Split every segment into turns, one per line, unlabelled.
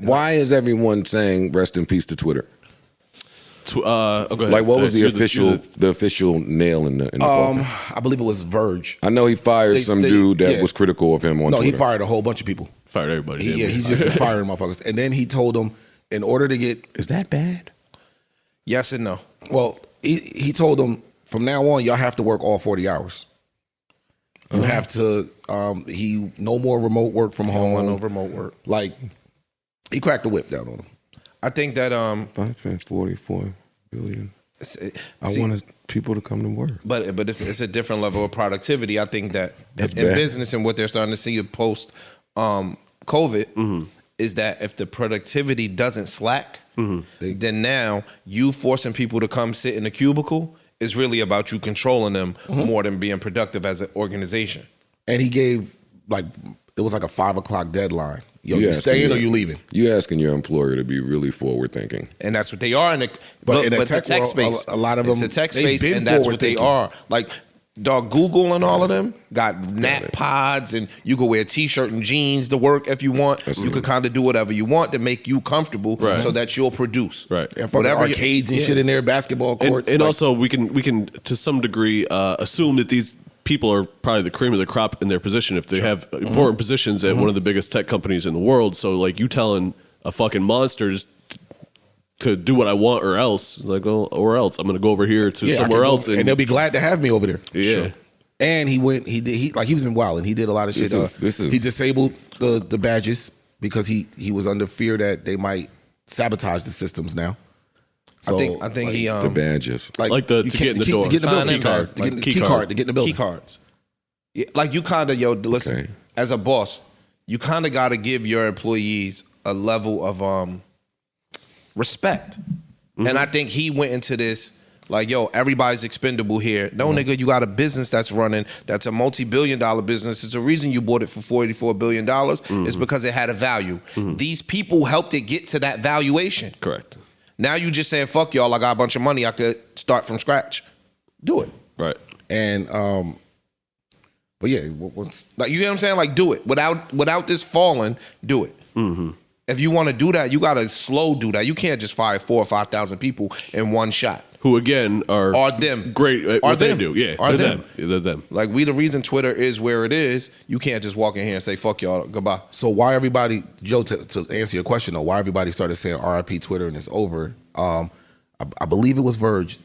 Why is everyone saying rest in peace to Twitter?
Go ahead.
Like, what was the official nail in the coffin?
I believe it was Verge.
I know he fired some dude that was critical of him on Twitter.
No, he fired a whole bunch of people.
Fired everybody.
He's just been firing motherfuckers. And then he told them, in order to get...
Is that bad?
Yes and no. Well, he told them, from now on, y'all have to work all 40 hours. You have to... no more remote work from home.
No remote work.
Like, he cracked the whip down on them.
I think that
544 billion. I wanted people to come to work,
but it's a different level of productivity. I think that in business and what they're starting to see post COVID is that if the productivity doesn't slack, then now you forcing people to come sit in a cubicle is really about you controlling them more than being productive as an organization.
And he gave it was like a 5 o'clock deadline. Yo, you staying or you leaving?
You asking your employer to be really forward thinking,
and that's what they are. In
the tech
space,
a lot of them,
it's the tech space, and that's what they are. Like, dog, Google and all of them got nap pods, and you can wear a t-shirt and jeans to work if you want. You can kind of do whatever you want to make you comfortable, so that you'll produce.
Right,
whatever arcades and shit in there, basketball courts,
and also we can to some degree assume that these people are probably the cream of the crop in their position if they have important positions at one of the biggest tech companies in the world. So like you telling a fucking monster just to do what I want or else, like, or else I'm going to go over here to somewhere else.
And they'll be glad to have me over there.
Yeah. Sure.
And he was been wild and he did a lot of shit. He disabled the badges because he was under fear that they might sabotage the systems now. So,
I think he
the badges
to get in the door,
to get the building key card, to get the key card to get in the building.
Key cards. Yeah, like you kind of listen as a boss, you kind of got to give your employees a level of respect. And I think he went into this like, yo, everybody's expendable here. No, nigga, you got a business that's running, that's a multi-billion-dollar business. It's the reason you bought it for $44 billion. It's because it had a value. These people helped it get to that valuation.
Correct.
Now you just saying, fuck y'all, I got a bunch of money, I could start from scratch. Do it.
Right.
And, but yeah.
Like, you get what I'm saying? Like, do it. Without this falling, do it. If you want to do that, you got to slow do that. You can't just fire 4,000 or 5,000 people in one shot.
Who, again, are
them.
Great at what they do. Yeah,
Are
they're
them.
They're them.
Like, the reason Twitter is where it is, you can't just walk in here and say, fuck y'all, goodbye.
So why everybody, Joe, to answer your question though, why everybody started saying RIP Twitter and it's over, I believe it was Verge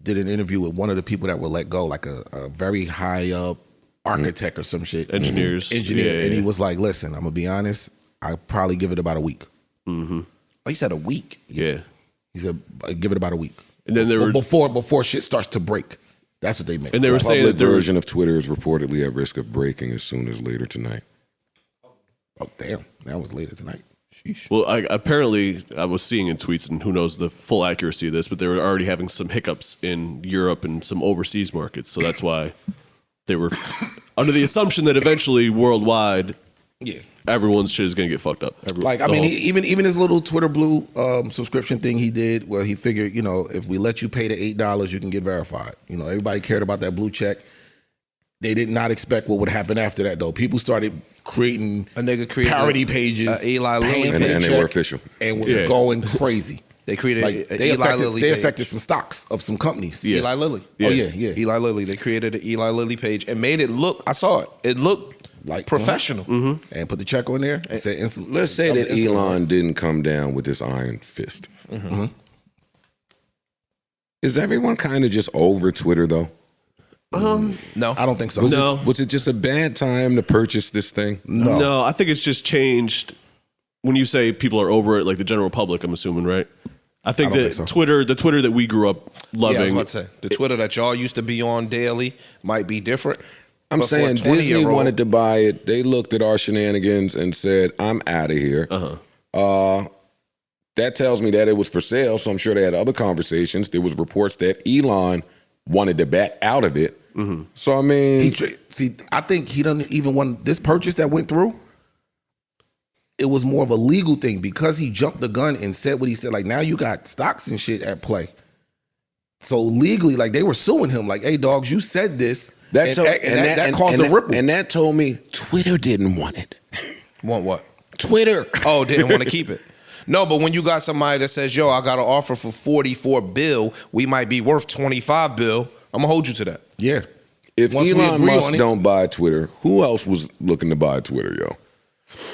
did an interview with one of the people that were let go, like a very high up architect or some shit.
Engineer.
And he was like, listen, I'm going to be honest, I'll probably give it about a week.
Oh, he said a week?
Yeah.
He said, give it about a week.
And then
before shit starts to break. That's what they meant.
And they were saying that
the version of Twitter is reportedly at risk of breaking as soon as later tonight.
Oh, damn. That was later tonight. Sheesh.
Well, apparently I was seeing in tweets, and who knows the full accuracy of this, but they were already having some hiccups in Europe and some overseas markets. So that's why they were under the assumption that eventually worldwide, everyone's shit is going to get fucked up.
Even his little Twitter Blue subscription thing he did, where he figured, if we let you pay the $8, you can get verified. Everybody cared about that blue check. They did not expect what would happen after that, though. People started creating parody pages,
Eli Lilly,
and they were official,
and was going crazy.
They created
Eli Lilly. They affected some stocks of some companies.
Yeah.
Eli Lilly.
Yeah. Oh yeah.
Eli Lilly. They created an Eli Lilly page and made it look. I saw it. It looked like professional.
And put the check on there. And said
let's say that Elon didn't come down with this iron fist. Is everyone kind of just over Twitter though?
No,
I don't think so.
Was it just a bad time to purchase this thing?
No, I think it's just changed. When you say people are over it, like the general public, I'm assuming, right? I think that
so.
the Twitter that we grew up loving.
I was about to say, the Twitter that y'all used to be on daily might be different.
I'm saying Disney wanted to buy it. They looked at our shenanigans and said, I'm out of here. That tells me that it was for sale, so I'm sure they had other conversations. There was reports that Elon wanted to back out of it. So, I mean...
I think he doesn't even want... This purchase that went through, it was more of a legal thing because he jumped the gun and said what he said. Like, now you got stocks and shit at play. So, legally, like, they were suing him. Like, hey, dogs, you said this. That caused a ripple.
And that told me Twitter didn't want it.
Want what?
Twitter.
Oh, didn't want to keep it. No, but when you got somebody that says, yo, I got an offer for 44 bill, we might be worth 25 bill, I'm going to hold you to that.
Yeah.
If
Once we
Elon
agree
Musk
on it-
don't buy Twitter, who else was looking to buy Twitter, yo?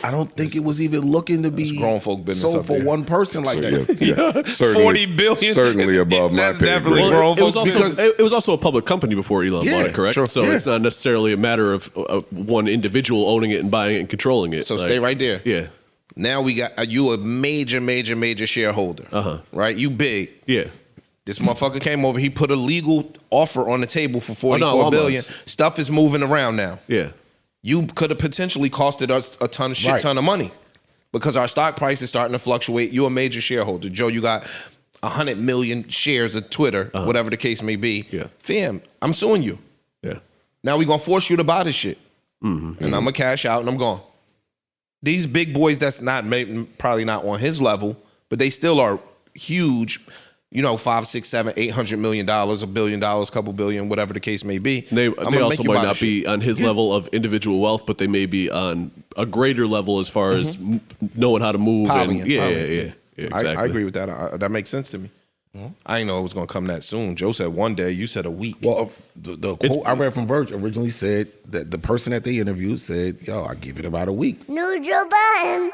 I don't think it was even looking to be
grown folk business
sold
up
for
there.
one person like that.
Yeah. Certainly,
40 billion?
Certainly above my
That's
pay
definitely
grade.
grown
It was,
folks'
also,
business.
it was also a public company before Elon
Yeah,
bought it, correct?
true.
So
Yeah.
it's not necessarily a matter of one individual owning it and buying it and controlling it.
So stay right there.
Yeah.
Now we got you a major shareholder. Right? You big.
Yeah.
This motherfucker came over. He put a legal offer on the table for 44
almost.
billion. Stuff is moving around now.
Yeah.
You could have potentially costed us a shit ton of money because our stock price is starting to fluctuate. You're a major shareholder. Joe, you got 100 million shares of Twitter, whatever the case may be.
Yeah.
Fam, I'm suing you.
Yeah.
Now we're going to force you to buy this shit. And I'm going to cash out and I'm gone. These big boys that's not probably not on his level, but they still are huge, you know, $5, $6, $7, $800 million, $1 billion, couple billion, whatever the case may be.
They
I'm gonna
also
make you
might
buy
not
this
be
shit.
on his level of individual wealth, but they may be on a greater level as far as knowing how to move.
Polying,
And yeah,
polying.
exactly.
I agree with that. That makes sense to me. I didn't know it was going to come that soon. Joe said one day. You said a week.
Well, the quote I read from Verge originally said that the person that they interviewed said, yo, I'll give it about a week.
New Joe Budden.